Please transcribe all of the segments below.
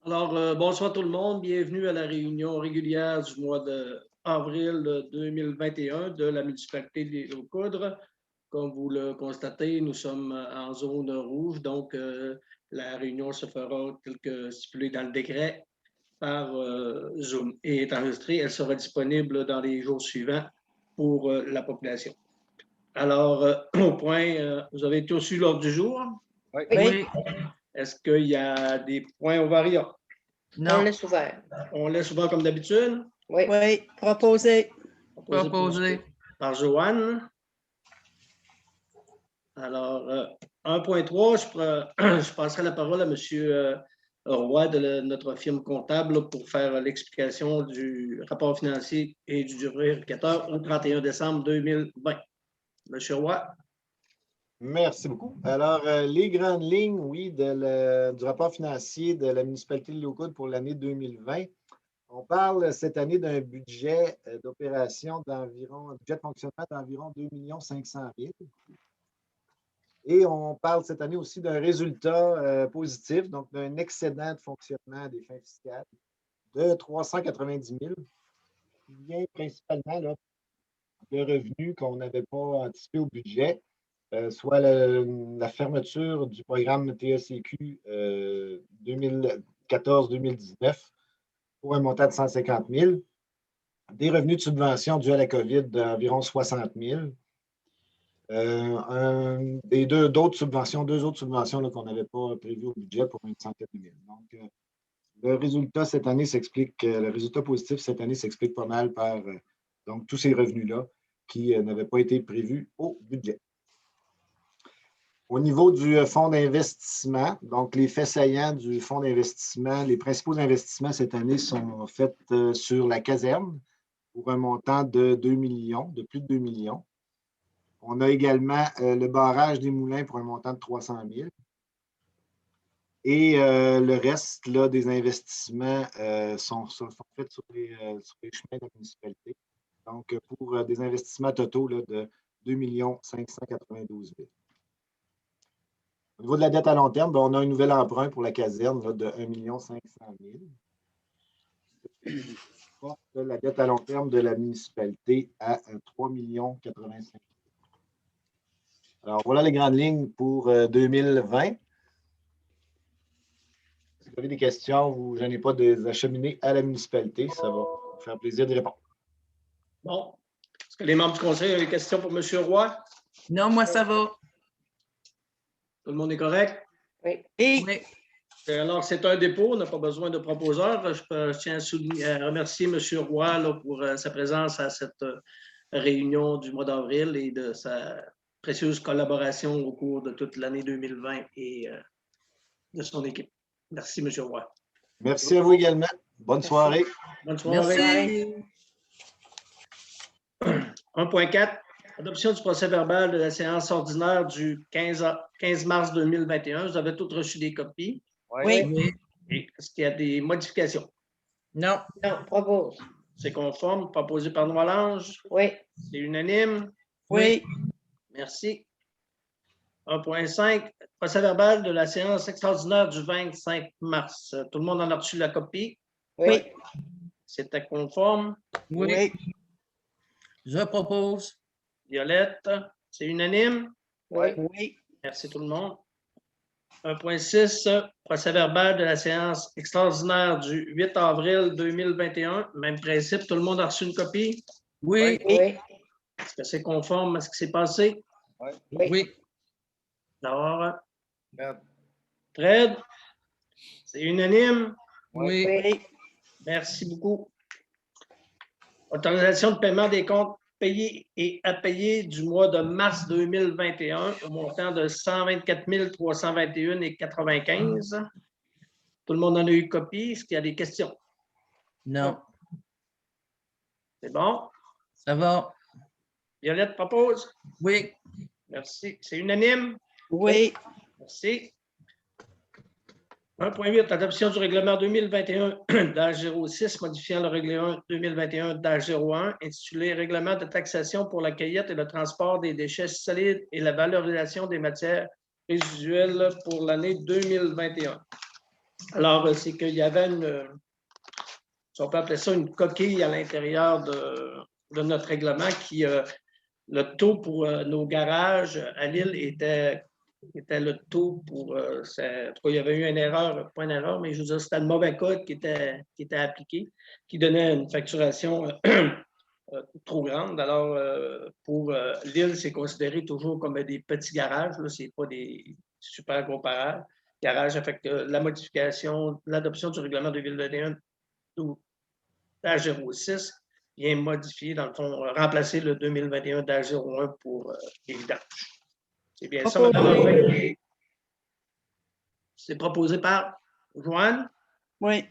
Alors, bonsoir tout le monde. Bienvenue à la réunion régulière du mois d'avril 2021 de la municipalité de l'Île-aux-Coudres. Comme vous le constatez, nous sommes en zone rouge, donc la réunion se fera tel que stipulé dans le décret par Zoom et est enregistrée. Elle sera disponible dans les jours suivants pour la population. Alors, au point, vous avez tous eu l'ordre du jour? Oui. Oui, Est-ce qu'il y a des points au variant? on Non. laisse ouvert. On laisse souvent comme d'habitude. Oui. Oui, proposé. Proposé. Par Joanne. Alors, 1.3, je passerai la parole à M. Roy de notre firme comptable là, pour faire l'explication du rapport financier et du vérificateur au 31 décembre 2020. M. Roy. Merci beaucoup. Alors, les grandes lignes, oui, du rapport financier de la municipalité de l'Île-aux-Coudres pour l'année 2020. On parle cette année d'un budget d'opération d'environ, un budget de fonctionnement d'environ 2 500 000. Et on parle cette année aussi d'un résultat positif, donc d'un excédent de fonctionnement des fins fiscales de 390 000, qui vient principalement là, de revenus qu'on n'avait pas anticipé au budget. Soit la fermeture du programme TECQ 2014-2019 pour un montant de 150 000, des revenus de subvention dus à la COVID d'environ 60 000, et deux autres subventions là, qu'on n'avait pas prévues au budget pour une centaine de mille. Donc, le résultat positif cette année s'explique pas mal par donc, tous ces revenus-là qui n'avaient pas été prévus au budget. Au niveau du fonds d'investissement, donc les faits saillants du fonds d'investissement, les principaux investissements cette année sont faits sur la caserne pour un montant de 2 millions, de plus de 2 millions. On a également le barrage des moulins pour un montant de 300 000. Et le reste là, des investissements sont faits sur les chemins de la municipalité. Donc, pour des investissements totaux là, de 2 592 000. Au niveau de la dette à long terme, on a un nouvel emprunt pour la caserne là, de 1 500 000. Ce qui porte la dette à long terme de la municipalité à 3 085 000. Alors, voilà les grandes lignes pour 2020. Si vous avez des questions ou je n'ai pas des acheminer à la municipalité, ça va me faire plaisir de répondre. Bon. Est-ce que les membres du conseil ont des questions pour M. Roy? Non, moi, ça va. Tout le monde est correct? Oui. Et Oui. Alors, c'est un dépôt, on n'a pas besoin de proposeur. Je tiens à remercier M. Roy là, pour sa présence à cette réunion du mois d'avril et de sa précieuse collaboration au cours de toute l'année 2020 et de son équipe. Merci, M. Roy. Merci à vous également. Bonne soirée. Bonne soirée. merci. 1.4. Adoption du procès-verbal de la séance ordinaire du 15 mars 2021. Vous avez tous reçu des copies. Oui. Oui. Et est-ce qu'il y a des modifications? Non. Non, propose. C'est conforme, proposé par Noir-Lange. Oui. C'est unanime. Oui. Merci. 1.5. Procès-verbal de la séance extraordinaire du 25 mars. Tout le monde en a reçu la copie. Oui. C'était conforme. Oui. Je propose. Violette, c'est unanime. Oui. Oui. Merci tout le monde. 1.6, procès-verbal de la séance extraordinaire du 8 avril 2021. Même principe, tout le monde a reçu une copie. Oui. Oui. Est-ce que c'est conforme à ce qui s'est passé? Oui. Alors, Fred, c'est unanime. Oui. Oui. Merci beaucoup. Autorisation de paiement des comptes payés et à payer du mois de mars 2021 au montant de 124 321,95. Tout le monde en a eu copie. Est-ce qu'il y a des questions? Non. C'est bon? Ça va. Violette propose? Oui. Merci. C'est unanime? Oui. Merci. 1.8, adoption du règlement 2021-06 modifiant le règlement 2021-01 intitulé Règlement de taxation pour la cueillette et le transport des déchets solides et la valorisation des matières résiduelles pour l'année 2021. Alors, c'est qu'il y avait si on peut appeler ça une coquille à l'intérieur de notre règlement qui, le taux pour nos garages à Lille était le taux pour. En tout cas, il y avait eu une erreur, pas une erreur, mais je veux dire, c'était le mauvais code qui était appliqué, qui donnait une facturation trop grande. Alors, pour Lille, c'est considéré toujours comme des petits garages, ce n'est pas des super gros garages. Fait que la modification, l'adoption du règlement 2021 -06 vient modifier, dans le fond, remplacer le 2021-01 pour les vidanges. C'est bien ça, Mme Harvey. C'est proposé par Joanne? Oui.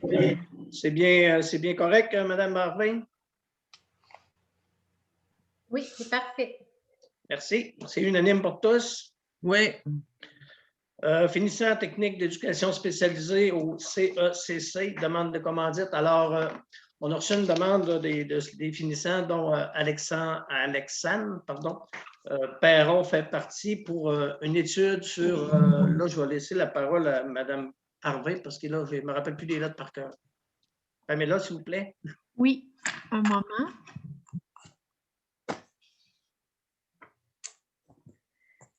C'est bien correct, Mme Harvey? Oui, c'est parfait. Merci. C'est unanime pour tous. Oui. Finissant technique d'éducation spécialisée au CECC, demande de commandite. Alors, on a reçu une demande des finissants dont Alexandre Perron fait partie pour une étude sur, là, je vais laisser la parole à Mme Harvey parce que là, je ne me rappelle plus des lettres par cœur. Pamela, s'il vous plaît. Oui, un moment.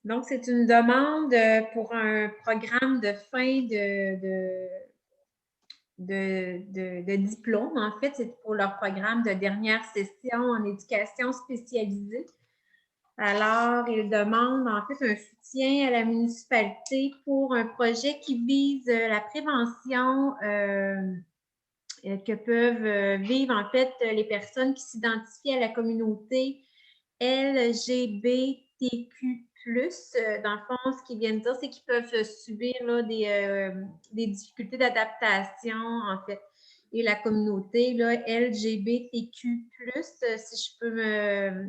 Donc, c'est une demande pour un programme de fin de diplôme. En fait, c'est pour leur programme de dernière session en éducation spécialisée. Alors, ils demandent en fait un soutien à la municipalité pour un projet qui vise la prévention que peuvent vivre en fait les personnes qui s'identifient à la communauté LGBTQ+. Dans le fond, ce qu'ils viennent dire, c'est qu'ils peuvent subir là, des difficultés d'adaptation, en fait. Et la communauté là, LGBTQ+, si je peux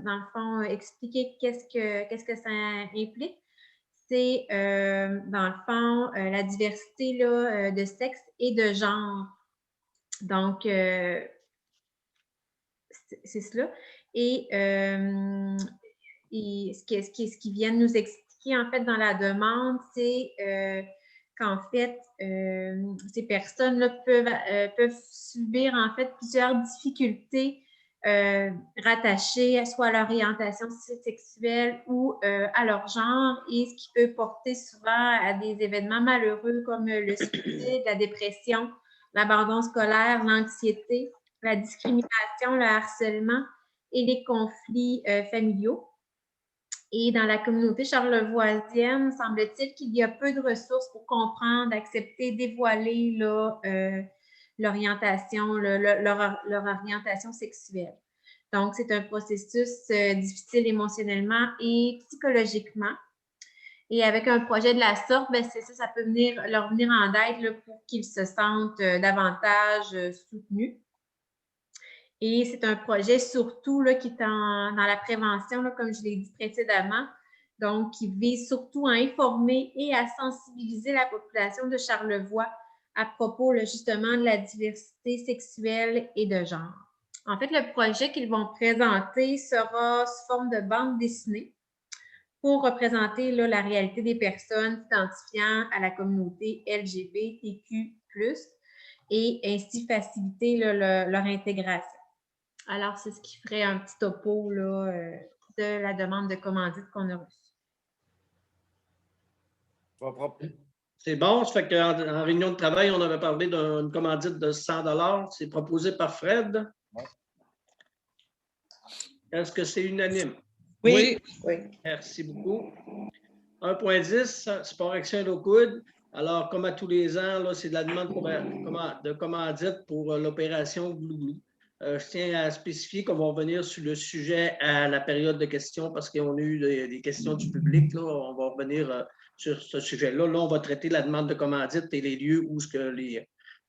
dans le fond, expliquer qu'est-ce que ça implique, c'est, dans le fond, la diversité là, de sexe et de genre. Donc, c'est cela. Et ce qu'ils viennent nous expliquer, en fait, dans la demande, c'est qu'en fait, ces personnes-là peuvent subir, en fait, plusieurs difficultés rattachées soit à l'orientation sexuelle ou à leur genre, et ce qui peut porter souvent à des événements malheureux comme le suicide, la dépression, l'abandon scolaire, l'anxiété, la discrimination, le harcèlement et les conflits familiaux. Et dans la communauté charlevoisienne, semble-t-il qu'il y a peu de ressources pour comprendre, accepter, dévoiler l'orientation, leur orientation sexuelle. Donc, c'est un processus difficile émotionnellement et psychologiquement. Et avec un projet de la sorte, ben c'est ça, ça peut leur venir en aide là, pour qu'ils se sentent davantage soutenus. Et c'est un projet surtout là, qui est dans la prévention, là, comme je l'ai dit précédemment, donc qui vise surtout à informer et à sensibiliser la population de Charlevoix à propos là, justement de la diversité sexuelle et de genre. En fait, le projet qu'ils vont présenter sera sous forme de bande dessinée pour représenter là, la réalité des personnes s'identifiant à la communauté LGBTQ+, et ainsi faciliter là, leur intégration. Alors, c'est ce qui ferait un petit topo là, de la demande de commandite qu'on a reçue. C'est bon, ça fait qu'en réunion de travail, on avait parlé d'une commandite de 100 $. C'est proposé par Fred. Ouais. Est-ce que c'est unanime? Oui. Merci beaucoup. 1.10, Sport Action Low-Coude. Alors, comme à tous les ans, c'est de la demande de commandite pour l'opération Glouglou. Je tiens à spécifier qu'on va revenir sur le sujet à la période de questions parce qu'on a eu des questions du public. Là. On va revenir sur ce sujet-là. Là, on va traiter la demande de commandite et les lieux où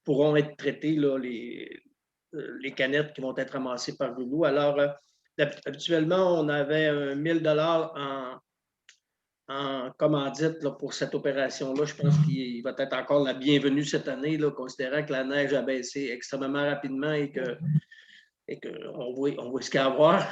pourront être traités là, les canettes qui vont être ramassées par Glouglou. Alors, habituellement, on avait 1 000 $ en commandite là, pour cette opération-là. Je pense qu'il va être encore la bienvenue cette année, là, considérant que la neige a baissé extrêmement rapidement et qu'on voit ce qu'il y a à voir.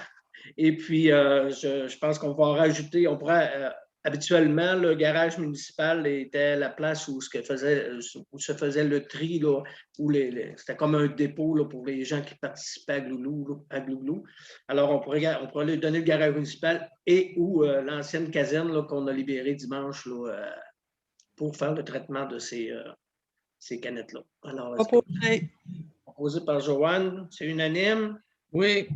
Et puis, je pense qu'on va en rajouter, on pourrait habituellement, le garage municipal était la place où se faisait le tri, là, où c'était comme un dépôt là, pour les gens qui participaient à Glouglou. Alors, on pourrait lui donner le garage municipal et ou l'ancienne caserne là, qu'on a libérée dimanche là, pour faire le traitement de ces canettes-là. Alors, proposé par Joanne, c'est unanime? Oui.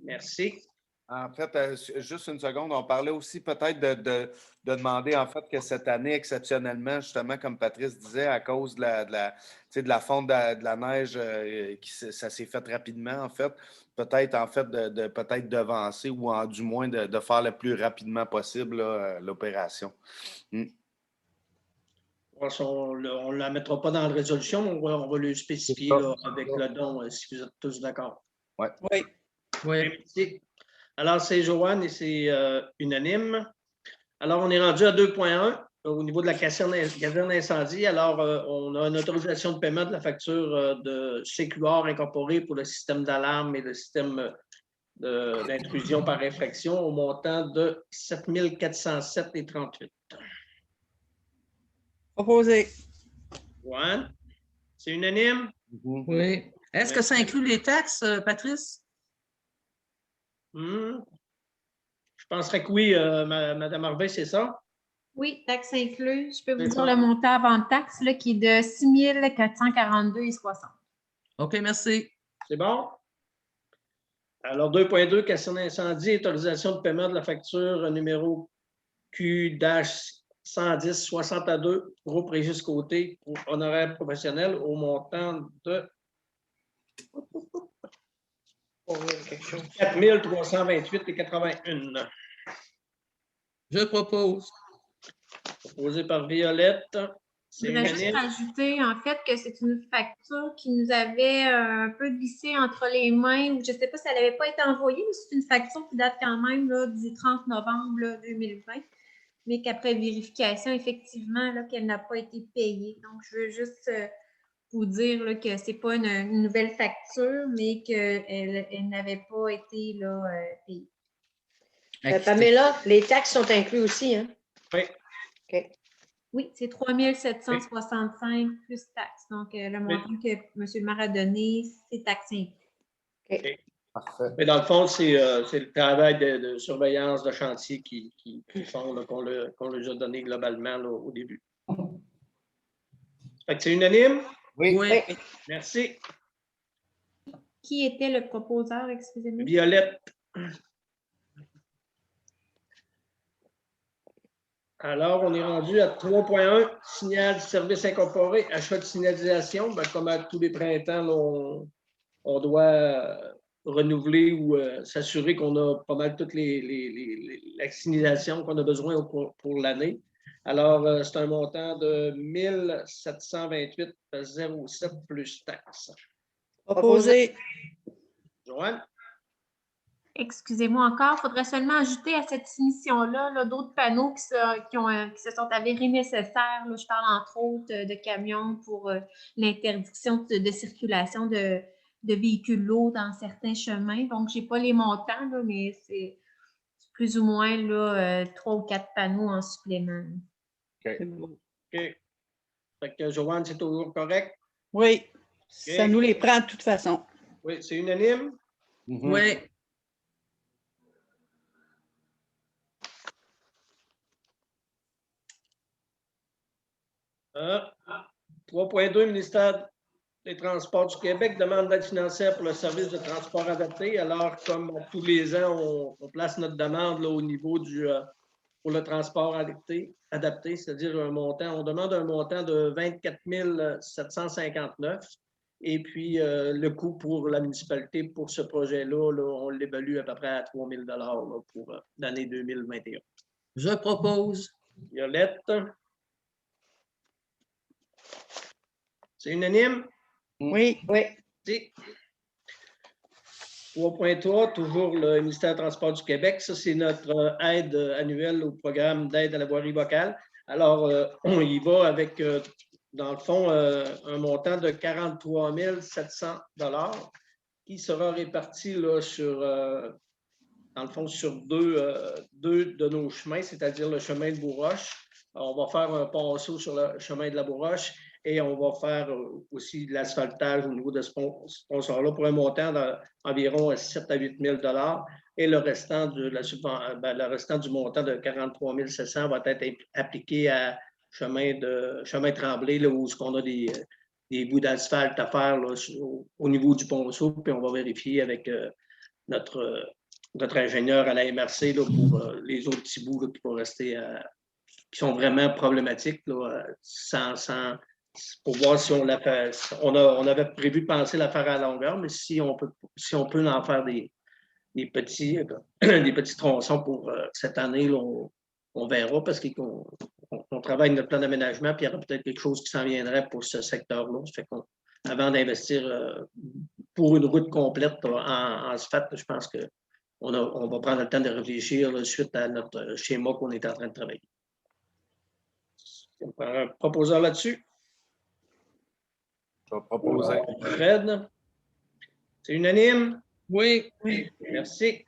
Merci. En fait, juste une seconde, on parlait aussi peut-être de demander en fait que cette année, exceptionnellement, justement, comme Patrice disait, à cause de la fonte de la neige, ça s'est fait rapidement, en fait, peut-être de peut-être devancer ou du moins de faire le plus rapidement possible l'opération. On ne la mettra pas dans la résolution, mais on va le spécifier là, avec le don, si vous êtes tous d'accord. Oui. Oui. Merci. Alors, c'est Joanne et c'est unanime. Alors, on est rendu à 2.1 au niveau de la caserne incendie. Alors, on a une autorisation de paiement de la facture de CQR incorporée pour le système d'alarme et le système d'intrusion par infraction au montant de 7 407,38. Proposé. Joanne, c'est unanime? Oui. Est-ce que ça inclut les taxes, Patrice? Je penserais que oui, Mme Harvey, c'est ça? Oui, taxe incluse. Je peux vous C'est dire ça. le montant avant taxe là, qui est de 6 442,60. OK, merci. C'est bon? Alors, 2.2, question d'incendie, autorisation de paiement de la facture numéro Q-110-62, groupe Régis Côté pour honoraires professionnels au montant de 4 328,81. Je propose. Proposé par Violette. Je voudrais juste rajouter, en fait, que c'est une facture qui nous avait un peu glissé entre les mains, ou je ne sais pas si elle n'avait pas été envoyée, mais c'est une facture qui date quand même là, du 30 novembre là, 2020, mais qu'après vérification, effectivement, là, qu'elle n'a pas été payée. Donc, je veux juste vous dire là, que ce n'est pas une nouvelle facture, mais qu'elle n'avait pas été là, payée. Pamela, les taxes sont incluses aussi, hein? Oui. OK. Oui, c'est 3 765 plus taxes. Donc, le montant que M. le maire a donné, c'est taxé. OK. Parfait. Mais dans le fond, c'est le travail de surveillance de chantier qui font, qu'on leur a donné globalement là, au début. Fait que c'est unanime? Oui. Merci. Qui était le proposeur, excusez-moi? Violette. Alors, on est rendu à 3.1, signal du service incorporé, achat de signalisation. Ben, comme à tous les printemps, là, on doit renouveler ou s'assurer qu'on a pas mal toutes la signalisation qu'on a besoin pour l'année. Alors, c'est un montant de 1 728,07 plus taxes. Proposé. Joanne? Excusez-moi encore, il faudrait seulement ajouter à cette soumission-là là, d'autres panneaux qui se sont avérés nécessaires. Là, je parle entre autres de camions pour l'interdiction de circulation de véhicules lourds dans certains chemins. Donc, je n'ai pas les montants, là, mais c'est plus ou moins là, 3 ou 4 panneaux en supplément. OK. OK. Fait que Joanne, c'est toujours correct? Oui, ça nous les prend de toute façon. Oui, c'est unanime? Oui. Euh, 3.2, ministère des Transports du Québec demande d'aide financière pour le service de transport adapté. Alors, comme tous les ans, on place notre demande là, au niveau pour le transport adapté, c'est-à-dire on demande un montant de 24 759. Et puis, le coût pour la municipalité pour ce projet-là, on l'évalue à peu près à 3 000 $ pour l'année 2021. Je propose. Violette? C'est unanime? Oui. 3.3, toujours le ministère des Transports du Québec. Ça, c'est notre aide annuelle au programme d'aide à la voirie vocale. Alors, on y va avec, dans le fond, un montant de 43 700 $ qui sera réparti là, sur dans le fond, sur deux de nos chemins, c'est-à-dire le chemin de Bourroche. On va faire un ponceau sur le chemin de la Bourroche et on va faire aussi de l'asphaltage au niveau de ce ponceau-là pour un montant d'environ 7 à 8 000 $. Et le restant, le restant du montant de 43 700 va être appliqué à chemin Tremblay, là, où on a des bouts d'asphalte à faire là, au niveau du ponceau, puis on va vérifier avec notre ingénieur à la MRC là, pour les autres petits bouts là, qui vont rester, qui sont vraiment problématiques, là, pour voir si on l'a fait. On avait prévu de penser la faire à longueur, mais si on peut en faire des petits tronçons pour cette année, là, on verra parce qu'on travaille notre plan d'aménagement, puis il y aura peut-être quelque chose qui s'en viendrait pour ce secteur-là. Ça fait avant d'investir pour une route complète en asphalte, je pense qu'on va prendre le temps de réfléchir là, suite à notre schéma qu'on est en train de travailler. Un proposeur là-dessus? Je vais proposer. Fred? C'est unanime? Oui. Merci.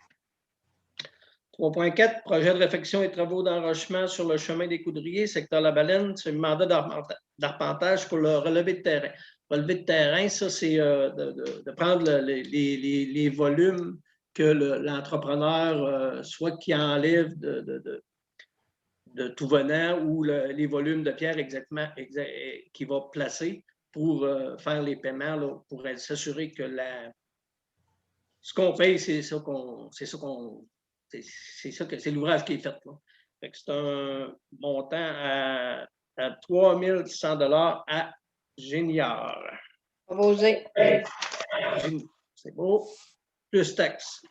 3.4, projet de réfection et travaux d'enrochement sur le chemin des Coudriers, secteur La Baleine. C'est un mandat d'arpentage pour le relevé de terrain. Relevé de terrain, ça, c'est de prendre les volumes que l'entrepreneur, soit qui enlève de tout venant ou les volumes de pierre exactement qu'il va placer pour faire les paiements, là, pour s'assurer que ce qu'on paye, c'est l'ouvrage qui est fait. Là. Fait que c'est un montant à 3 100 $ à Géniard. Proposé. C'est beau. Plus taxe.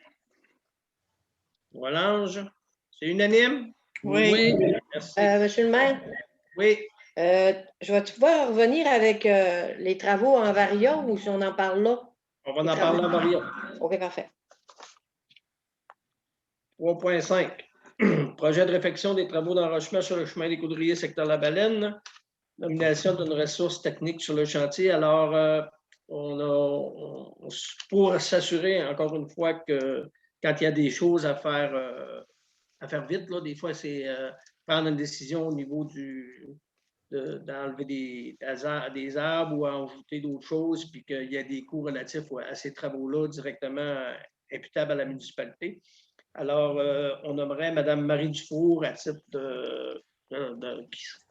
Volange. C'est unanime? Oui. Merci. Monsieur le maire, Oui. je vais pouvoir revenir avec les travaux en varia ou si on en parle là? On va en parler en variant. OK, parfait. 3.5. Projet de réfection des travaux d'enrochement sur le chemin des Coudriers, secteur La Baleine. Nomination d'une ressource technique sur le chantier. Alors, pour s'assurer, encore une fois, que quand il y a des choses à faire vite, là, des fois, c'est prendre une décision au niveau d'enlever des arbres ou ajouter d'autres choses, puis qu'il y a des coûts relatifs à ces travaux-là directement imputables à la municipalité. Alors, on nommerait Mme Marie Dufour à titre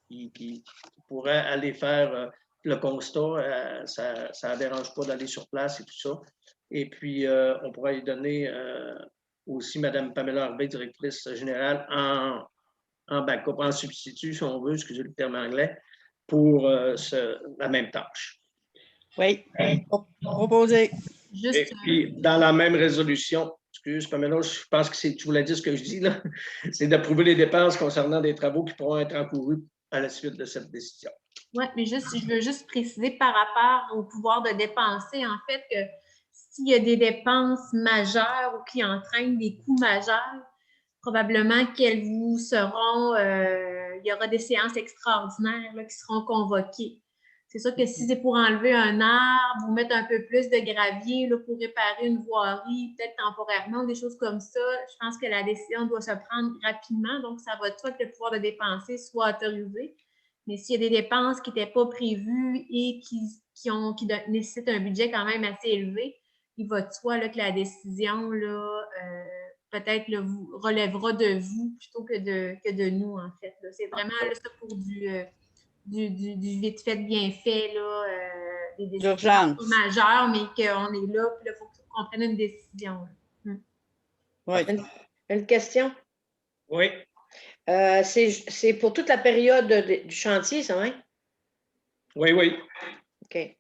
qui pourrait aller faire le constat. Ça ne dérange pas d'aller sur place et tout ça. Et puis, on pourrait lui donner aussi Mme Pamela Harvey, directrice générale, en backup, en substitut, si on veut, excusez le terme anglais, pour la même tâche. Oui. Proposé. Et puis, dans la même résolution, excuse, Pamela, je pense que tu voulais dire ce que je dis, là, c'est d'approuver les dépenses concernant des travaux qui pourront être encourus à la suite de cette décision. Oui, mais je veux juste préciser par rapport au pouvoir de dépenser, en fait, que s'il y a des dépenses majeures ou qui entraînent des coûts majeurs, probablement qu'elles vous seront, il y aura des séances extraordinaires là, qui seront convoquées. C'est sûr que si c'est pour enlever un arbre ou mettre un peu plus de gravier là, pour réparer une voirie, peut-être temporairement, des choses comme ça, je pense que la décision doit se prendre rapidement. Donc, ça va de soi que le pouvoir de dépenser soit autorisé. Mais s'il y a des dépenses qui n'étaient pas prévues et qui nécessitent un budget quand même assez élevé, il va de soi là, que la décision là, peut-être vous relèvera de vous plutôt que de nous, en fait. C'est vraiment là, ça pour du vite fait, bien fait, là, des décisions majeures, mais qu'on est là, puis il faut qu'on prenne une décision. Oui. Une question? Oui. C'est pour toute la période du chantier, ça, hein? Oui, oui. OK.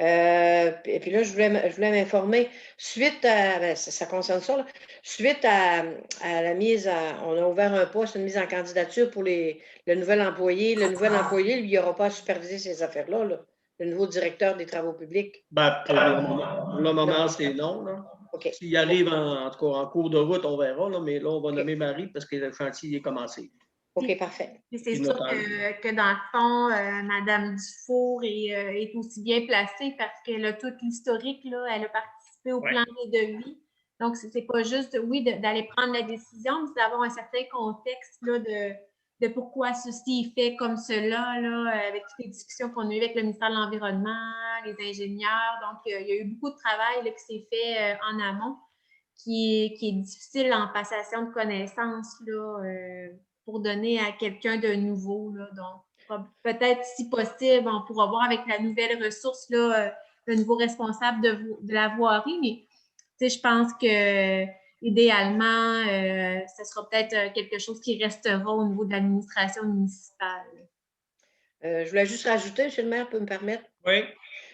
Et puis là, je voulais m'informer, suite à, ça concerne ça, là, suite à la mise on a ouvert un poste, une mise en candidature pour le nouvel employé. Le nouvel employé, lui, il n'aura pas à superviser ces affaires-là, là, le nouveau directeur des travaux publics. Ben, pour le moment, c'est non. Là. Okay. S'il arrive en cours de route, on verra, là, mais là, on va nommer Marie parce que le chantier est commencé. OK, parfait. C'est sûr que dans le fond, Mme Dufour est aussi bien placée parce qu'elle a tout l'historique, là, elle a participé au plan de devis. Donc, ce n'est pas juste, oui, d'aller prendre la décision, mais c'est d'avoir un certain contexte là, de pourquoi ceci est fait comme cela, là, avec toutes les discussions qu'on a eues avec le ministère de l'Environnement, les ingénieurs. Donc, il y a eu beaucoup de travail là, qui s'est fait en amont, qui est difficile en passation de connaissances là, pour donner à quelqu'un de nouveau. Là. Donc, peut-être, si possible, on pourra voir avec la nouvelle ressource, là, le nouveau responsable de la voirie, mais je pense que idéalement, ce sera peut-être quelque chose qui restera au niveau de l'administration municipale. Je voulais juste rajouter, M. le maire, peut me permettre? Oui.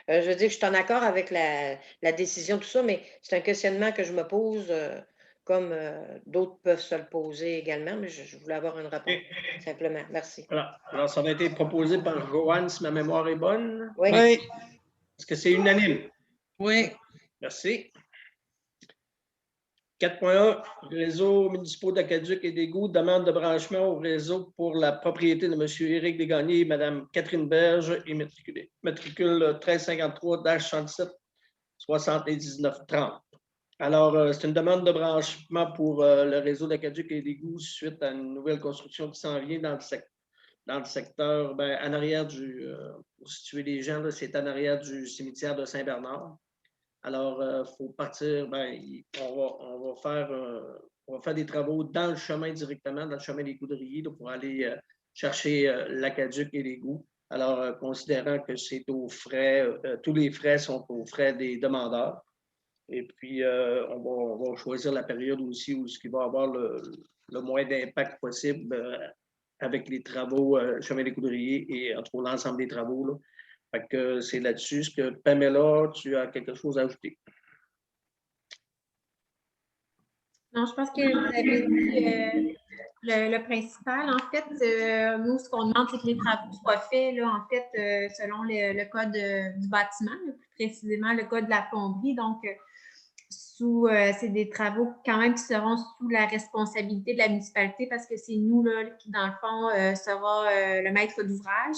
Je veux dire que je suis en accord avec la décision, tout ça, mais c'est un questionnement que je me pose, comme d'autres peuvent se le poser également, mais je voulais avoir une réponse, simplement. Merci. Voilà. Alors, ça va été proposé par Joanne, si ma mémoire est bonne. Oui. Oui. Est-ce que c'est unanime? Oui. Merci. 4.1, réseau municipaux d'Aqueduc et d'égouts, demande de branchement au réseau pour la propriété de M. Éric Desgagnés et Mme Catherine Berge, et matricule 1353-77 7930. Alors, c'est une demande de branchement pour le réseau d'Aqueduc et d'égouts suite à une nouvelle construction qui s'en vient dans le secteur, en arrière pour situer les gens, c'est en arrière du cimetière de Saint-Bernard. Alors, il faut partir, on va faire des travaux dans le chemin directement, dans le chemin des Coudriers, pour aller chercher l'aqueduc et l'égout. Alors, considérant que c'est aux frais, tous les frais sont aux frais des demandeurs. Et puis, on va choisir la période aussi où il va y avoir le moins d'impact possible avec les travaux chemin des Coudriers et entre l'ensemble des travaux, là. Fait que c'est là-dessus. Est-ce que Pamela, tu as quelque chose à ajouter? Non, je pense que vous avez dit le principal. En fait, nous, ce qu'on demande, c'est que les travaux soient faits, là, en fait, selon le code du bâtiment, plus précisément le code de la plomberie. Donc, c'est des travaux quand même qui seront sous la responsabilité de la municipalité parce que c'est nous, là, qui, dans le fond, sera le maître d'ouvrage,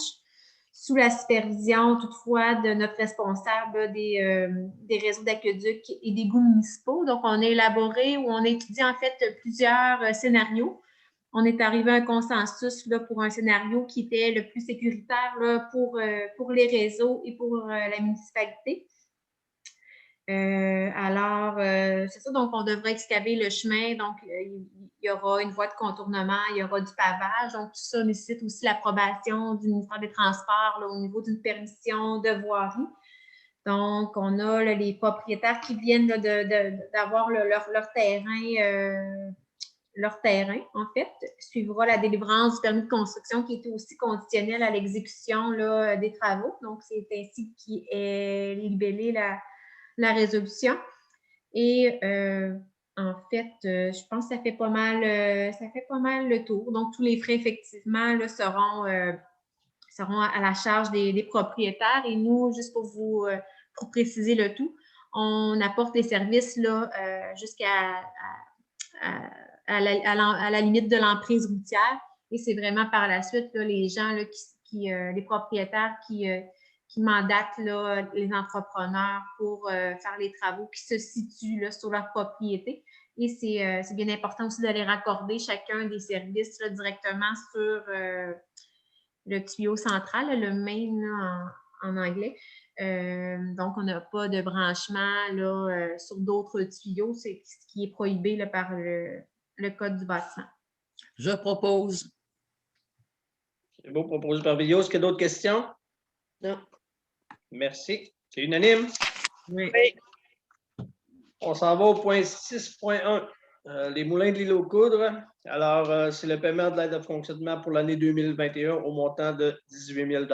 sous la supervision, toutefois, de notre responsable des réseaux d'aqueducs et d'égouts municipaux. Donc, on a élaboré ou on a étudié, en fait, plusieurs scénarios. On est arrivé à un consensus là, pour un scénario qui était le plus sécuritaire là, pour les réseaux et pour la municipalité. C'est ça, donc on devrait excaver le chemin, donc il y aura une voie de contournement, il y aura du pavage, donc tout ça nécessite aussi l'approbation du ministère des Transports là, au niveau d'une permission de voirie. Donc, on a là, les propriétaires qui viennent là, d'avoir leur terrain, en fait, suivra la délivrance du permis de construction qui est aussi conditionnel à l'exécution là, des travaux. Donc, c'est ainsi qu'est libellée la résolution. Et en fait, je pense que ça fait pas mal le tour. Donc, tous les frais, effectivement, là, seront à la charge des propriétaires. Et nous, juste pour préciser le tout, on apporte les services là, jusqu'à la limite de l'emprise routière. Et c'est vraiment par la suite là, les gens, là, les propriétaires qui mandatent là, les entrepreneurs pour faire les travaux qui se situent là, sur leur propriété. Et c'est bien important aussi d'aller raccorder chacun des services là, directement sur le tuyau central, là, le main là, en anglais. Donc, on n'a pas de branchement là, sur d'autres tuyaux, c'est ce qui est prohibé là, par le code du bâtiment. Je propose. C'est beau, proposé par Villot. Est-ce qu'il y a d'autres questions? Non. Merci. C'est unanime. Oui. On s'en va au point 6.1. Les moulins de l'île aux Coudres. Alors, c'est le paiement de l'aide de fonctionnement pour l'année 2021 au montant de 18 000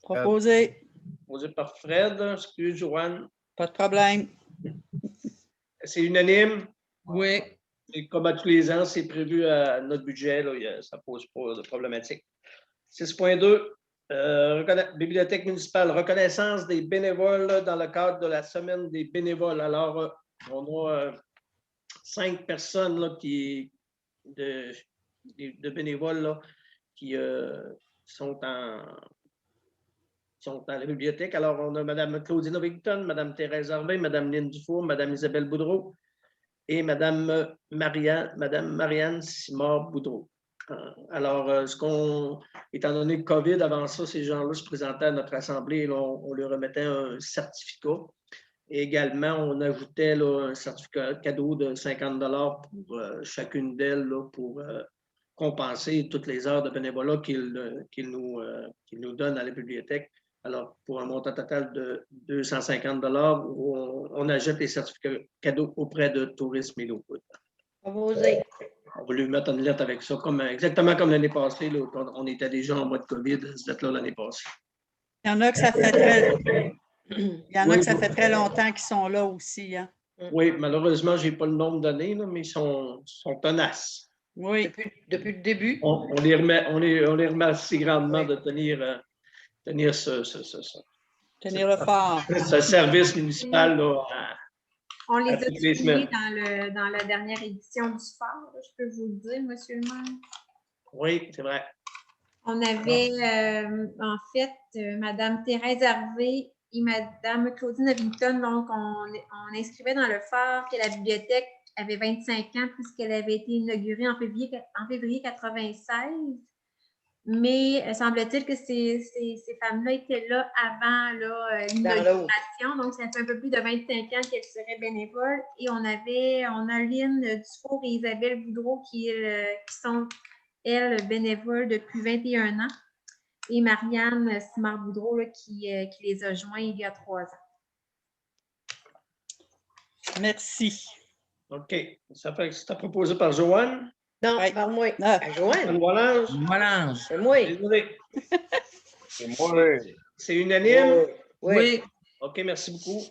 Proposé. Proposé par Fred. Excuse, Joanne. Pas de problème. C'est unanime. Oui. Et comme à tous les ans, c'est prévu à notre budget. Là, ça ne pose pas de problématique. 6.2. Bibliothèque municipale, reconnaissance des bénévoles là, dans le cadre de la semaine des bénévoles. Alors, on a 5 personnes là, de bénévoles là, qui sont sont à la bibliothèque. Alors, on a Mme Claudine Ovington, Mme Thérèse Harvey, Mme Lynne Dufour, Mme Isabelle Boudreau et Mme Marianne Simard-Boudreau. Alors, étant donné le COVID, avant ça, ces gens-là se présentaient à notre assemblée et on leur remettait un certificat. Et également, on ajoutait là, un certificat cadeau de 50 $ pour chacune d'elles pour compenser toutes les heures de bénévolat qu'ils nous donnent à la bibliothèque. Alors, pour un montant total de 250 $, on ajoute les certificats cadeaux auprès de Tourisme et l'eau. Proposé. On va lui mettre une lettre avec ça, exactement comme l'année passée, là, quand on était déjà en mode COVID, cette lettre-là l'année passée. Il y en a que ça fait très longtemps qu'ils sont là aussi. Hein? Oui, malheureusement, je n'ai pas le nombre d'années, mais ils sont tenaces. Oui. Depuis le début. On les remercie grandement de tenir Tenir le fort. ce service municipal là, On les à a toutes les publiés semaines. dans la dernière édition du phare, je peux vous le dire, monsieur le maire. Oui, c'est vrai. On avait en fait Mme Thérèse Harvey et Mme Claudine Ovington. Donc, on inscrivait dans le phare que la bibliothèque avait 25 ans puisqu'elle avait été inaugurée en février 1996. Mais semble-t-il que ces femmes-là étaient là avant l'inauguration. Donc, ça fait un peu plus de 25 ans qu'elles seraient bénévoles. Et on a Lynne Dufour et Isabelle Boudreau qui sont, elles, bénévoles depuis 21 ans. Et Marianne Simard-Boudreau qui les a joints il y a 3 ans. Merci. OK. Ça fait que c'était proposé par Joanne. Non, Oui. par moi. Ah. Joanne. Voilà. Voilà. C'est moi. Désolé. C'est moi. C'est unanime? Oui. OK, merci beaucoup.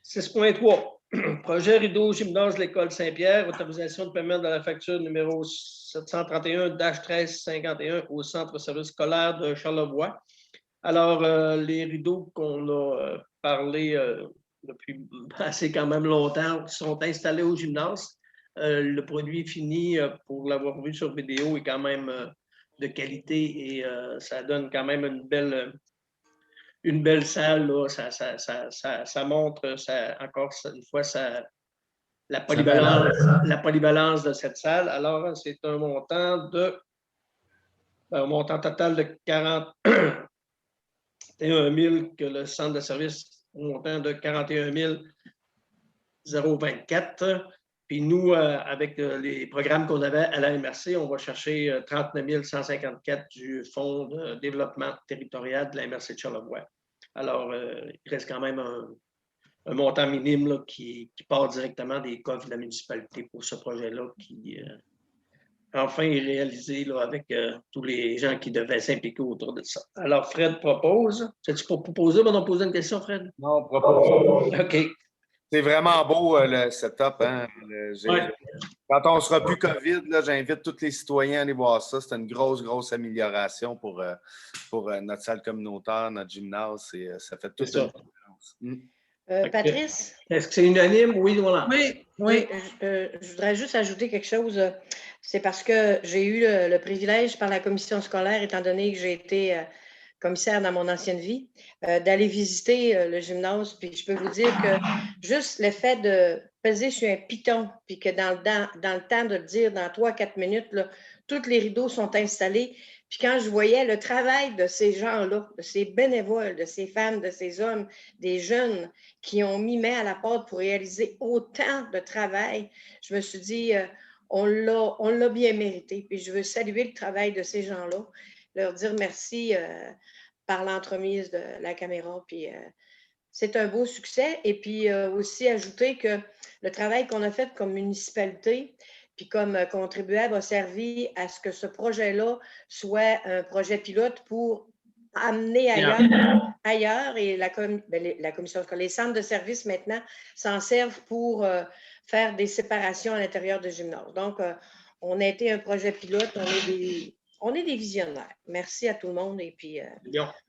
6.3. Projet rideau gymnase de l'École Saint-Pierre. Autorisation de paiement de la facture numéro 731-1351 au centre service scolaire de Charlevoix. Alors, les rideaux qu'on a parlé depuis assez quand même longtemps sont installés au gymnase. Le produit fini, pour l'avoir vu sur vidéo, est quand même de qualité et ça donne quand même une belle salle. Là. Ça montre encore une fois la polyvalence de cette salle. Alors, c'est un montant total de 41 000 que le centre de service, un montant de 41 024. Puis nous, avec les programmes qu'on avait à la MRC, on va chercher 39 154 du Fonds de développement territorial de la MRC de Charlevoix. Alors, il reste quand même un montant minime là, qui part directement des coffres de la municipalité pour ce projet-là qui, enfin, est réalisé là, avec tous les gens qui devaient s'impliquer autour de ça. Alors, Fred propose. C'est-tu pour proposer? On a posé une question, Fred? Non, propose. OK. C'est vraiment beau le setup. Hein? Quand on ne sera plus COVID, j'invite tous les citoyens à aller voir ça. C'est une grosse amélioration pour notre salle communautaire, notre gymnase. Et, ça fait toute une différence. Patrice? Est-ce que c'est unanime? Oui, voilà. Oui. Je voudrais juste ajouter quelque chose. C'est parce que j'ai eu le privilège par la commission scolaire, étant donné que j'ai été commissaire dans mon ancienne vie, d'aller visiter le gymnase. Puis je peux vous dire que juste le fait de peser sur un piton, puis que dans le temps de le dire, dans 3-4 minutes, là, tous les rideaux sont installés. Puis quand je voyais le travail de ces gens-là, de ces bénévoles, de ces femmes, de ces hommes, des jeunes qui ont mis main à la pâte pour réaliser autant de travail, je me suis dit, on l'a bien mérité. Puis je veux saluer le travail de ces gens-là, leur dire merci par l'entremise de la caméra. Puis c'est un beau succès. Et puis aussi ajouter que le travail qu'on a fait comme municipalité, puis comme contribuable, a servi à ce que ce projet-là soit un projet pilote pour amener ailleurs. Et la commission scolaire, les centres de services maintenant s'en servent pour faire des séparations à l'intérieur du gymnase. Donc, on a été un projet pilote, on est des visionnaires. Merci à tout le monde et puis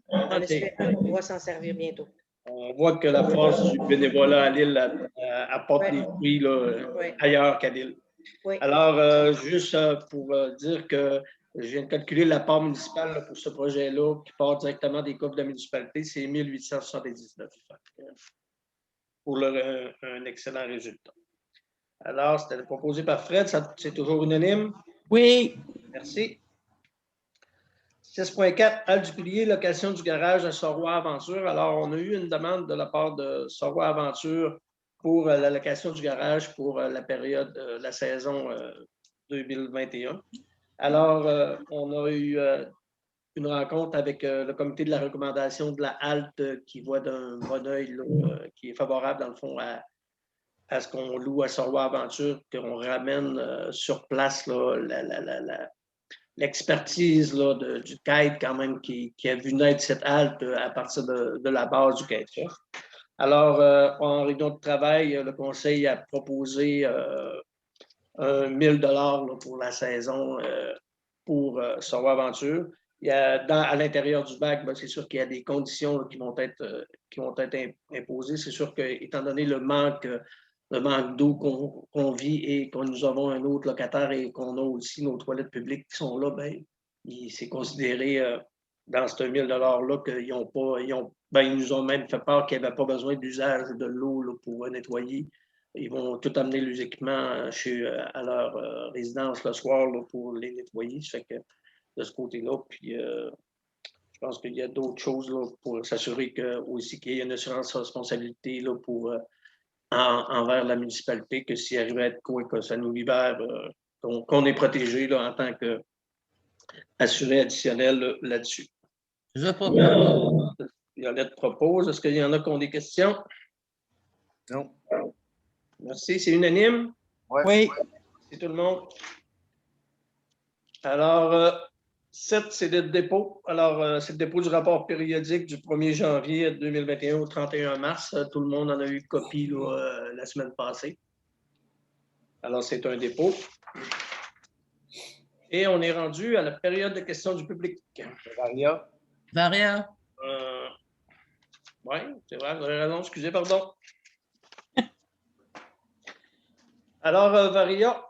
on espère qu'on va s'en servir bientôt. On voit que la force du bénévolat à Lille apporte des fruits là, ailleurs qu'à Lille. Oui. Alors, juste pour dire que Je viens de calculer la part municipale là, pour ce projet-là, qui part directement des coffres de la municipalité, c'est 1879. Pour un excellent résultat. Alors, c'était proposé par Fred, c'est toujours unanime? Oui. Merci. 6.4, Halle du Pilier, location du garage à Soroy Aventure. Alors, on a eu une demande de la part de Soroy Aventure pour la location du garage pour la période, la saison 2021. Alors, on a eu une rencontre avec le comité de la recommandation de la halte qui voit d'un bon œil, qui est favorable, dans le fond, à ce qu'on loue à Soroy Aventure, qu'on ramène sur place là, l'expertise du kite quand même qui a vu naître cette halte à partir de la base du kitesurf. Alors, en réunion de travail, le conseil a proposé 1 000 $ pour la saison pour Soroy Aventure. À l'intérieur du bac, c'est sûr qu'il y a des conditions là, qui vont être imposées. C'est sûr qu'étant donné le manque d'eau qu'on vit et que nous avons un autre locataire et qu'on a aussi nos toilettes publiques qui sont là, ben, c'est considéré dans ce 1 000 $-là qu'ils ont pas, ils nous ont même fait part qu'ils n'avaient pas besoin d'usage de l'eau pour nettoyer. Ils vont tout amener les équipements à leur résidence le soir là, pour les nettoyer. Ça fait que de ce côté-là, puis je pense qu'il y a d'autres choses là, pour s'assurer aussi qu'il y ait une assurance responsabilité là, envers la municipalité, que s'il arrivait à être quoi que ça nous libère, qu'on est protégé là, en tant qu'assuré additionnel là-dessus. Je propose. Violette propose. Est-ce qu'il y en a qui ont des questions? Non. Merci. C'est unanime? Ouais. Oui. C'est tout le monde. Alors, 7, c'est le dépôt. Alors, c'est le dépôt du rapport périodique du 1er janvier 2021 au 31 mars. Tout le monde en a eu copie là, la semaine passée. Alors, c'est un dépôt. Et on est rendu à la période de questions du public. Varia. Varia. Oui, c'est vrai, vous avez raison. Excusez, pardon. Alors, Varia.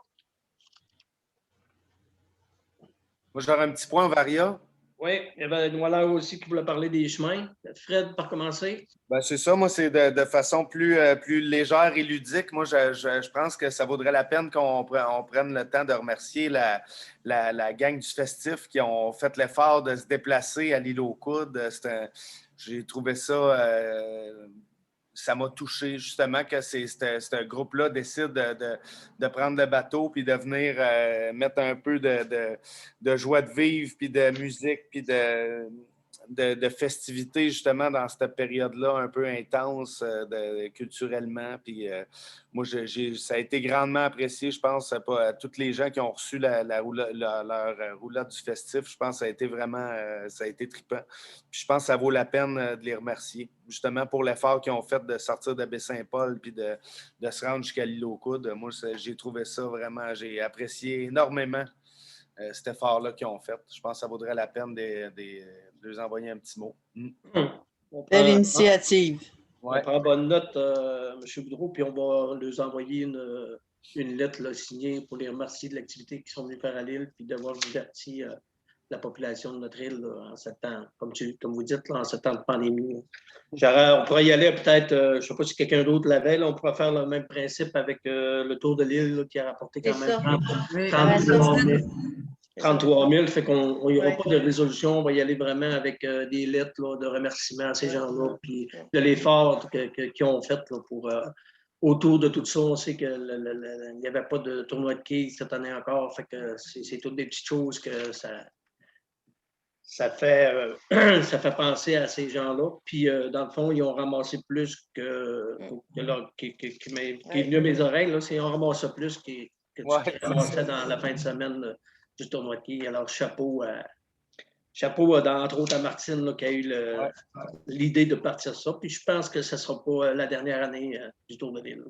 Moi, j'aurais un petit point, Varia. Oui, il y avait Noël aussi qui voulait parler des chemins. Fred, par commencer. Ben, c'est ça, moi, c'est de façon plus légère et ludique. Moi, je pense que ça vaudrait la peine qu'on prenne le temps de remercier la gang du festif qui ont fait l'effort de se déplacer à l'île aux Coudes. J'ai trouvé ça, ça m'a touché justement que ce groupe-là décide de prendre le bateau puis de venir mettre un peu de joie de vivre, puis de musique, puis de festivités justement dans cette période-là un peu intense culturellement. Puis moi, ça a été grandement apprécié, je pense, à tous les gens qui ont reçu leur roulade du festif. Je pense que ça a été vraiment, ça a été trippant. Puis je pense que ça vaut la peine de les remercier, justement pour l'effort qu'ils ont fait de sortir de Baie-Saint-Paul puis de se rendre jusqu'à l'île aux Coudes. Moi, j'ai trouvé ça vraiment, j'ai apprécié énormément cet effort-là qu'ils ont fait. Je pense que ça vaudrait la peine de les envoyer un petit mot. Belle initiative. On prend bonne note, M. Boudreau, puis on va leur envoyer une lettre là, signée pour les remercier de l'activité qu'ils sont venus faire à l'île, puis d'avoir diverti la population de notre île là, en ce temps, comme vous dites, là, en ce temps de pandémie. On pourrait y aller peut-être, je ne sais pas si quelqu'un d'autre l'avait, on pourrait faire le même principe avec le tour de l'île qui a rapporté quand même 33 000, fait qu'on n'y aura pas de résolution. On va y aller vraiment avec des lettres là, de remerciement à ces gens-là, puis de l'effort qu'ils ont fait là, pour autour de tout ça. On sait qu'il n'y avait pas de tournoi de quilles cette année encore, fait que c'est toutes des petites choses que ça fait penser à ces gens-là. Puis, dans le fond, ils ont ramassé plus qui est venu à mes oreilles. Là, ils ont ramassé plus que tu ramassais dans la fin de semaine du tournoi de quilles. Alors, chapeau entre autres à Martine là, qui a eu l'idée de partir ça. Puis, je pense que ce ne sera pas la dernière année du Tour de l'île.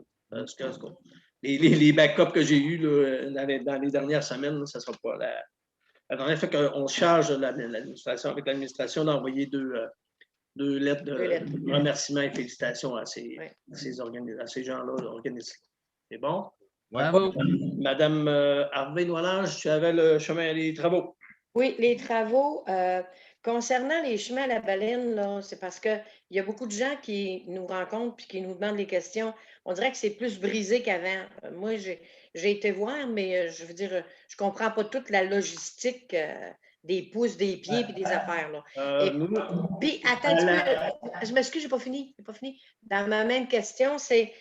Les backups que j'ai eus là, dans les dernières semaines, là, ce ne sera pas la dernière fois qu'on charge l'administration avec l'administration d'envoyer deux lettres de remerciement et félicitations à ces gens-là, organisés. C'est bon? Bravo. Madame Harvey Noilage, tu avais le chemin des travaux. Oui, les travaux, concernant les chemins à la baleine, là, c'est parce qu'il y a beaucoup de gens qui nous rencontrent et qui nous demandent des questions. On dirait que c'est plus brisé qu'avant. Moi, j'ai été voir, mais je veux dire, je ne comprends pas toute la logistique des pouces, des pieds et des affaires. Là. Et Nous, puis, attends un petit peu, je m'excuse, je n'ai pas fini. J'ai pas fini. Dans ma même question, c'est,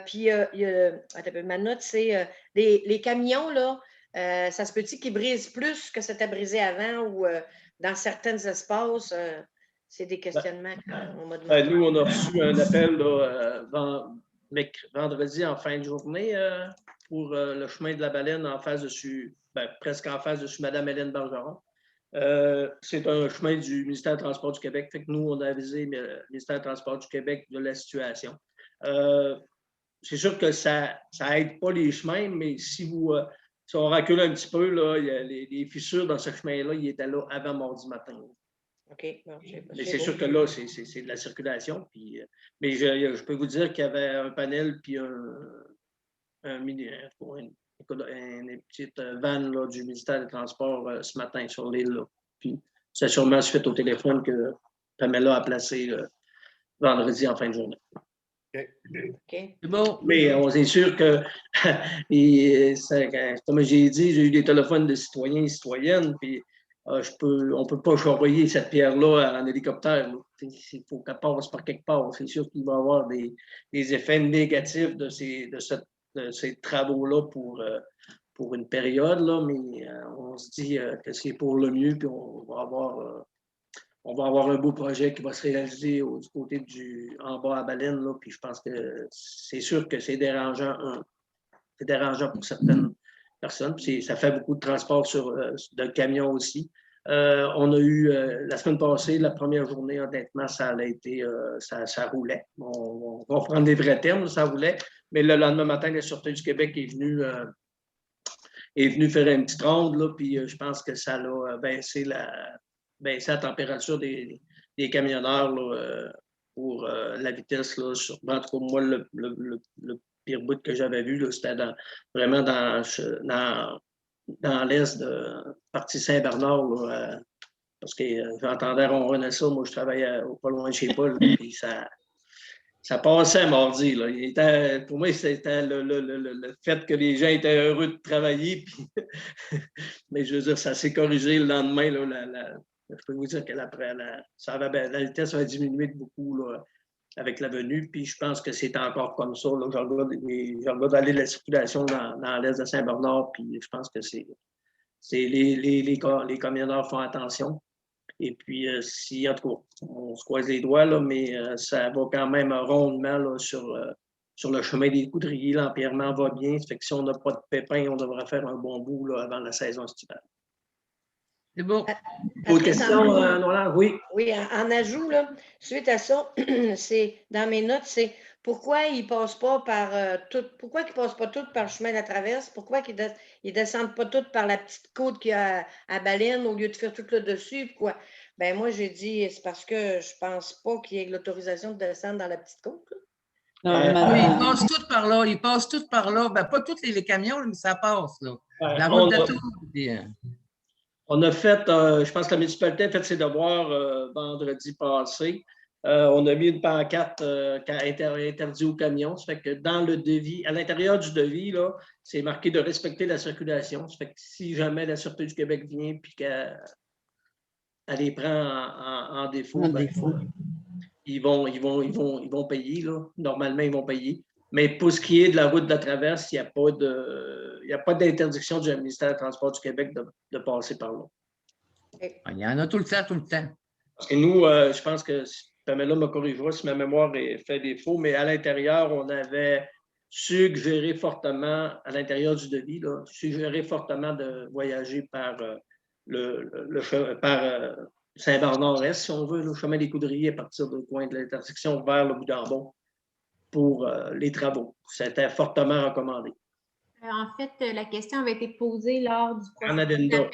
puis, attends un peu, ma note, c'est les camions, là, ça se peut-il qu'ils brisent plus que c'était brisé avant ou dans certains espaces? C'est des questionnements qu'on m'a demandé. nous, on a reçu un appel là, vendredi en fin de journée pour le chemin de la baleine en face dessus, presque en face dessus Mme Hélène Bergeron. C'est un chemin du ministère des Transports du Québec. Fait que nous, on a avisé le ministère des Transports du Québec de la situation. C'est sûr que ça n'aide pas les chemins, mais si on recule un petit peu, là, il y a les fissures dans ce chemin-là, ils étaient là avant mardi matin. OK. Bon, mais c'est sûr que là, c'est de la circulation. Puis, mais je peux vous dire qu'il y avait un panel puis une petite vanne là, du ministère des Transports ce matin sur l'île. Puis c'est sûrement suite au téléphone que Pamela a placé vendredi en fin de journée. OK. Bon. Mais on est sûr que, comme j'ai dit, j'ai eu des téléphones de citoyens et citoyennes, puis on ne peut pas charrier cette pierre-là en hélicoptère. Il faut qu'elle passe par quelque part. C'est sûr qu'il va y avoir des effets négatifs de ces travaux-là pour une période, là, mais on se dit que c'est pour le mieux, puis on va avoir un beau projet qui va se réaliser du côté en bas à Baleine. Là, puis je pense que c'est sûr que c'est dérangeant pour certaines personnes. Puis ça fait beaucoup de transport de camions aussi. On a eu la semaine passée, la première journée, honnêtement, ça a été, ça roulait. On va prendre des vrais termes, ça roulait. Mais le lendemain matin, la Sûreté du Québec est venue faire une petite ronde, là, puis je pense que ça a baissé la température des camionneurs là, pour la vitesse. Là, en tout cas, moi, le pire bout que j'avais vu, c'était vraiment dans l'est de partie Saint-Bernard. Là, parce que j'entendais ronronner ça. Moi, je travaillais pas loin de chez Paul, puis ça passait mardi. Là. Pour moi, c'était le fait que les gens étaient heureux de travailler. Puis mais je veux dire, ça s'est corrigé le lendemain. Là, je peux vous dire que la vitesse avait diminué de beaucoup là, avec la venue. Puis je pense que c'est encore comme ça. Là. Je regarde aller la circulation dans l'est de Saint-Bernard. Puis je pense que les camionneurs font attention. Et puis, en tout cas, on se croise les doigts, là, mais ça va quand même rondement là, sur le chemin des Coudriers. L'empierrement va bien. Ça fait que si on n'a pas de pépins, on devrait faire un bon bout là, avant la saison estivale. C'est bon. Autre question, Nolan? Oui. Oui, en ajout, là, suite à ça, c'est dans mes notes, c'est pourquoi ils ne passent pas par pourquoi ils passent pas toutes par le chemin de la traverse? Pourquoi ils ne descendent pas toutes par la petite côte qu'il y a à Baleine au lieu de faire tout là dessus? Pourquoi? Ben moi, j'ai dit c'est parce que je pense pas qu'il y ait l'autorisation de descendre dans la petite côte. Oui, ils passent toutes par là. Ils passent toutes par là. Ben, pas tous les camions, mais ça passe. Là. La route de tour. On a fait, je pense que la municipalité a fait ses devoirs vendredi passé. On a mis une pancarte interdit aux camions. Ça fait que dans le devis, à l'intérieur du devis, là, c'est marqué de respecter la circulation. Ça fait que si jamais la Sûreté du Québec vient et qu'elle les prend en défaut, ils vont payer. Là. Normalement, ils vont payer. Mais pour ce qui est de la route de la traverse, il n'y a pas d'interdiction du ministère des Transports du Québec de passer par là. Il y en a tout le temps. Parce que nous, je pense que Pamela me corrigera si ma mémoire fait défaut, mais à l'intérieur, on avait suggéré fortement, à l'intérieur du devis, suggéré fortement de voyager par Saint-Bernard-Est, si on veut, le chemin des Coudriers à partir du coin de l'intersection vers le bout d'Ambon pour les travaux. C'était fortement recommandé. En fait, la question avait été posée lors du processus d'appel d'offres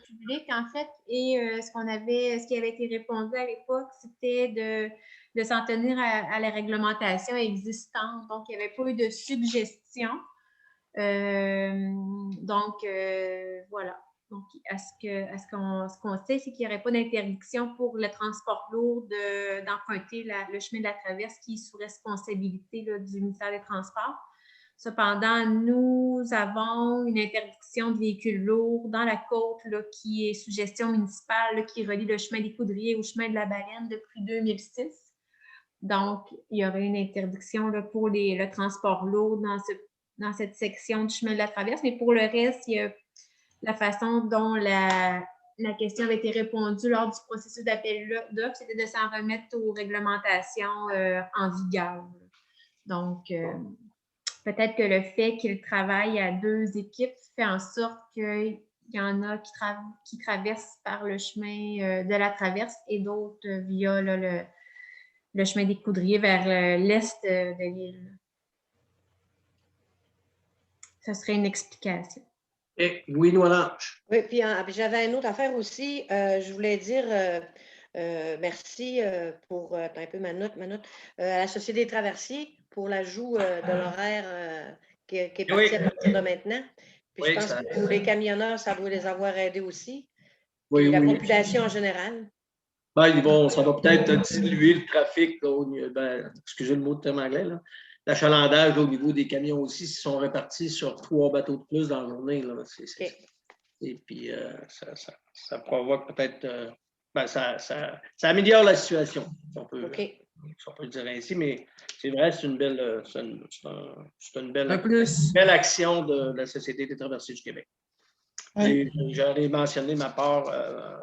public, en fait, et ce qui avait été répondu à l'époque, c'était de s'en tenir à la réglementation existante. Donc, il n'y avait pas eu de suggestion. Donc, voilà. Donc, ce qu'on sait, c'est qu'il n'y aurait pas d'interdiction pour le transport lourd d'emprunter le chemin de la traverse qui est sous responsabilité là, du ministère des Transports. Cependant, nous avons une interdiction de véhicules lourds dans la côte là, qui est sous gestion municipale, là, qui relie le chemin des Coudriers au chemin de la Baleine depuis 2006. Donc, il y aurait une interdiction là, pour le transport lourd dans cette section du chemin de la traverse. Mais pour le reste, il y a la façon dont la question avait été répondue lors du processus d'appel d'offres, c'était de s'en remettre aux réglementations en vigueur. Donc, peut-être que le fait qu'il travaille à 2 équipes fait en sorte qu'il y en a qui traversent par le chemin de la traverse et d'autres via là, le chemin des Coudriers vers l'est de l'île. Ce serait une explication. Oui, Noël-Ange. Oui, puis j'avais une autre affaire aussi. Je voulais dire merci pour un peu ma note, à la Société des traversiers pour l'ajout de l'horaire qui est parti à partir de maintenant. Puis je pense que pour les camionneurs, ça doit les avoir aidés aussi. Puis la population en général. Ben, ça va peut-être diluer le trafic, là, excusez le mot de terme anglais, l'achalandage au niveau des camions aussi, s'ils sont répartis sur 3 bateaux de plus dans la journée. Là, et puis, ça provoque peut-être... ça améliore la situation, si on peut le dire ainsi, mais c'est vrai, c'est une belle action de la Société des traversiers du Québec. Oui. J'en ai mentionné ma part,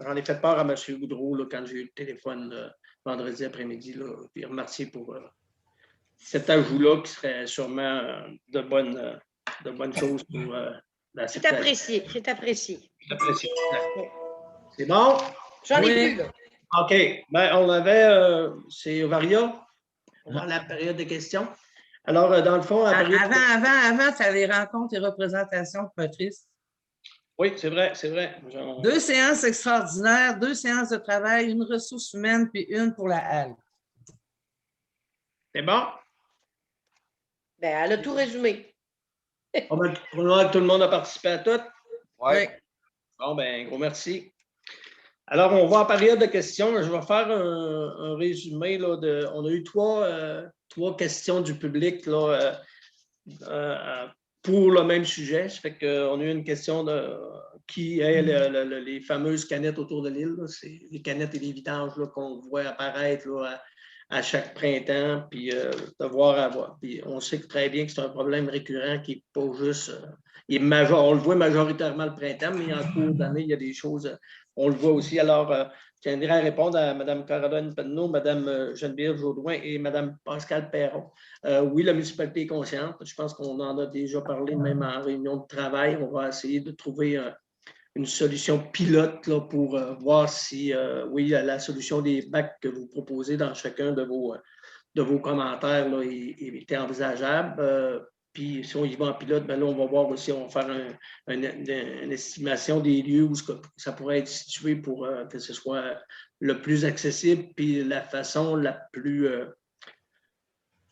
j'en ai fait part à M. Goudreau là, quand j'ai eu le téléphone vendredi après-midi, puis remercier pour cet ajout-là qui serait sûrement de bonnes choses pour la situation. C'est apprécié. C'est bon? J'en ai plus, là. OK. Ben, on avait, c'est Varia. On va à la période de questions. Alors, dans le fond... Avant, tu as les rencontres et représentations, Patrice. Oui, c'est vrai. 2 séances extraordinaires, 2 séances de travail, une ressource humaine, puis une pour la halle. C'est bon? Ben, elle a tout résumé. Tout le monde a participé à tout? Oui. Bon, ben, gros merci. Alors, on va en période de questions. Je vais faire un résumé. Là, on a eu 3 questions du public là, pour le même sujet. Ça fait qu'on a eu une question de qui est les fameuses canettes autour de l'île. C'est les canettes et les vidanges qu'on voit apparaître là, à chaque printemps, puis devoir avoir. Puis on sait très bien que c'est un problème récurrent qui n'est pas juste... on le voit majoritairement le printemps, mais en cours d'année, il y a des choses... on le voit aussi. Alors, je tiendrai à répondre à Mme Caroline Penneau, Mme Geneviève Jodoin et Mme Pascale Perron. Oui, la municipalité est consciente. Je pense qu'on en a déjà parlé, même en réunion de travail. On va essayer de trouver une solution pilote là, pour voir si, oui, la solution des bacs que vous proposez dans chacun de vos commentaires là, est envisageable. Puis si on y va en pilote, ben là, on va voir aussi, on va faire une estimation des lieux où ça pourrait être situé pour que ce soit le plus accessible, puis la façon la plus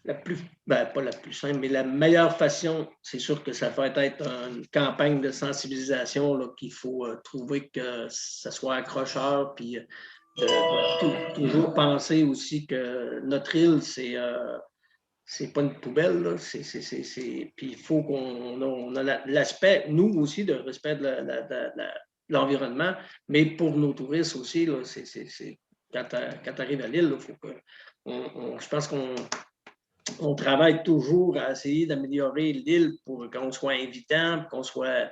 pas la plus simple, mais la meilleure façon, c'est sûr que ça va être une campagne de sensibilisation là, qu'il faut trouver que ça soit accrocheur, puis toujours penser aussi que notre île, c'est pas une poubelle, là. Puis il faut qu'on a l'aspect, nous aussi, de respect de l'environnement, mais pour nos touristes aussi, là, quand tu arrives à l'île, il faut que je pense qu'on travaille toujours à essayer d'améliorer l'île pour qu'on soit invitant, qu'on soit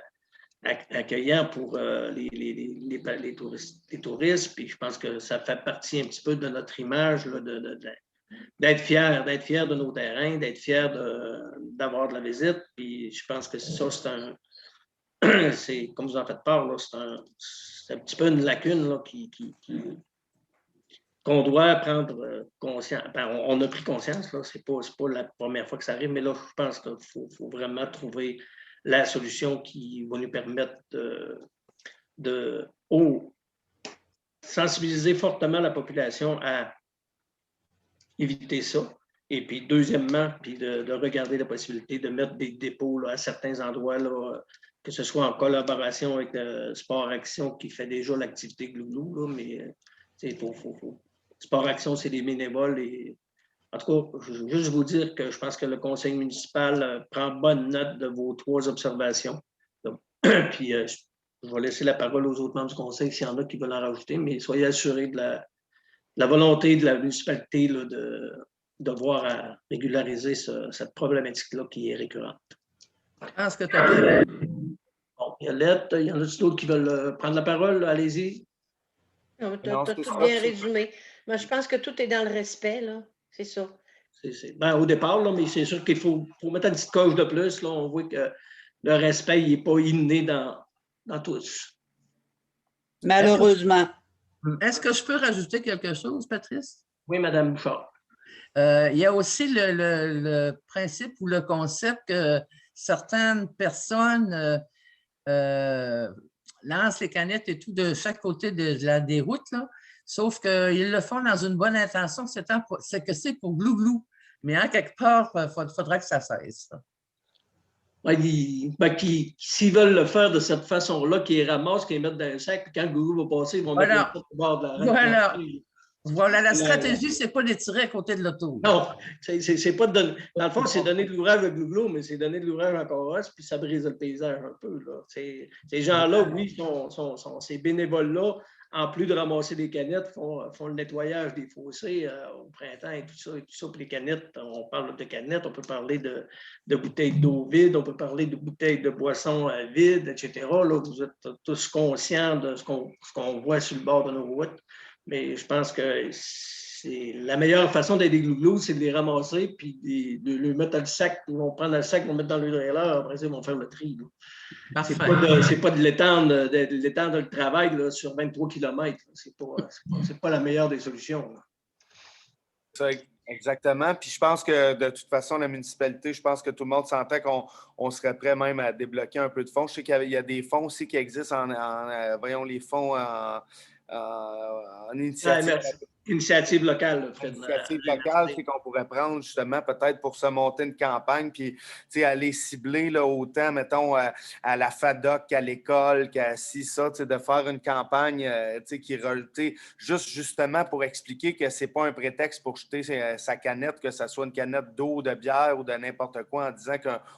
accueillant pour les touristes. Puis je pense que ça fait partie un petit peu de notre image là, d'être fiers de nos terrains, d'être fiers d'avoir de la visite. Puis je pense que ça, c'est comme vous en faites part, là, c'est un petit peu une lacune là, qu'on doit prendre conscience. On a pris conscience, là, c'est pas la première fois que ça arrive, mais là, je pense qu'il faut vraiment trouver la solution qui va nous permettre de sensibiliser fortement la population à éviter ça. Et puis, deuxièmement, puis de regarder la possibilité de mettre des dépôts là, à certains endroits, là, que ce soit en collaboration avec Sport Action qui fait déjà l'activité Glouglou, là, mais Sport Action, c'est des bénévoles. Et, en tout cas, je veux juste vous dire que je pense que le conseil municipal prend bonne note de vos 3 observations. Donc, puis, je vais laisser la parole aux autres membres du conseil s'il y en a qui veulent en rajouter, mais soyez assurés de la volonté de la municipalité là, de voir à régulariser cette problématique-là qui est récurrente. Je pense que tu as bien. Bon, Violette, il y en a d'autres qui veulent prendre la parole? Allez-y. Non, tu as tout bien résumé. Moi, je pense que tout est dans le respect, là. C'est ça. Ben, au départ, là, mais c'est sûr qu'il faut mettre une petite coche de plus. Là, on voit que le respect n'est pas inné dans tous. Malheureusement. Est-ce que je peux rajouter quelque chose, Patrice? Oui, Mme Bouchard. Il y a aussi le principe ou le concept que certaines personnes lancent les canettes et tout de chaque côté des routes, là, sauf qu'ils le font dans une bonne intention, c'est que c'est pour Glouglou. Mais en quelque part, il faudra que ça cesse. S'ils veulent le faire de cette façon-là, qu'ils ramassent, qu'ils mettent dans un sac, puis quand Glouglou va passer, ils vont mettre le au bord de la rue. Voilà, la stratégie, c'est pas de les tirer à côté de l'auto. Non, c'est pas de donner. Dans le fond, c'est donner de l'ouvrage à Glouglou, mais c'est donner de l'ouvrage encore à puis ça brise le paysage un peu. Là. Ces gens-là, oui, ces bénévoles-là, en plus de ramasser des canettes, font le nettoyage des fossés au printemps et tout ça. Pour les canettes, on parle de canettes, on peut parler de bouteilles d'eau vide, on peut parler de bouteilles de boissons vides, etc. Là, vous êtes tous conscients de ce qu'on voit sur le bord de nos routes. Mais je pense que la meilleure façon d'aider Glouglou, c'est de les ramasser puis de les mettre dans le sac. Ils vont prendre le sac, ils vont le mettre dans le trailer, après ça, ils vont faire le tri. C'est pas de l'étendre le travail là, sur 23 km. C'est pas la meilleure des solutions. Ça, exactement. Puis je pense que de toute façon, la municipalité, je pense que tout le monde sentait qu'on serait prêt même à débloquer un peu de fonds. Je sais qu'il y a des fonds aussi qui existent voyons, les fonds en initiative. Initiative locale. Initiative locale, c'est qu'on pourrait prendre justement peut-être pour se monter une campagne, puis aller cibler là, autant, mettons, à la FADOC qu'à l'école, qu'à ça, de faire une campagne qui juste justement pour expliquer que c'est pas un prétexte pour jeter sa canette, que ce soit une canette d'eau, de bière ou de n'importe quoi en disant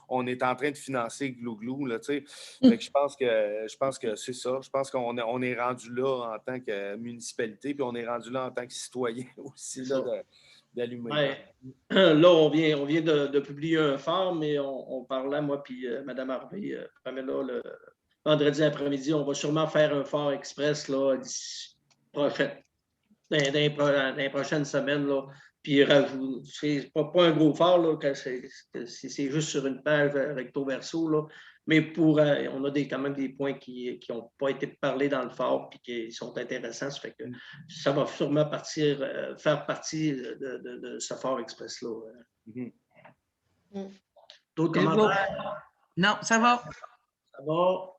qu'on est en train de financer Glouglou. Là, fait que je pense que c'est ça. Je pense qu'on est rendu là en tant que municipalité, puis on est rendu là en tant que citoyen aussi d'allumer. Ouais. Là, on vient de publier un phare, mais on parlait, moi puis Mme Harvey, Pamela, le vendredi après-midi, on va sûrement faire un phare express là, dans les prochaines semaines. Là. Puis c'est pas un gros phare, là, c'est juste sur une page recto verso, là. Mais on a quand même des points qui n'ont pas été parlés dans le phare et qui sont intéressants. Ça fait que ça va sûrement faire partie de ce phare express-là. D'autres commentaires? Non, ça va. Ça va.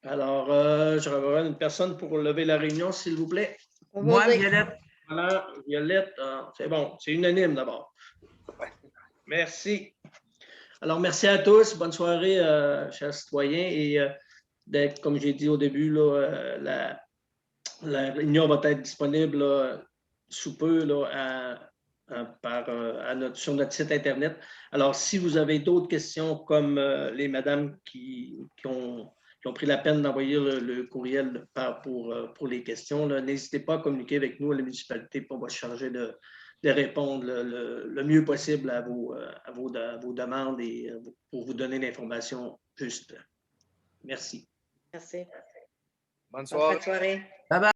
Alors, je revois une personne pour lever la réunion, s'il vous plaît. Moi, Violette. Voilà, Violette, c'est bon, c'est unanime d'abord. Merci. Alors, merci à tous. Bonne soirée, chers citoyens. Et comme j'ai dit au début, là, la réunion va être disponible là, sous peu là, sur notre site Internet. Alors, si vous avez d'autres questions comme les madames qui ont pris la peine d'envoyer le courriel pour les questions, n'hésitez pas à communiquer avec nous à la municipalité pour on va se charger de répondre le mieux possible à vos demandes et pour vous donner l'information juste. Merci. Merci. Bonne soirée. Bonne soirée. Bye bye.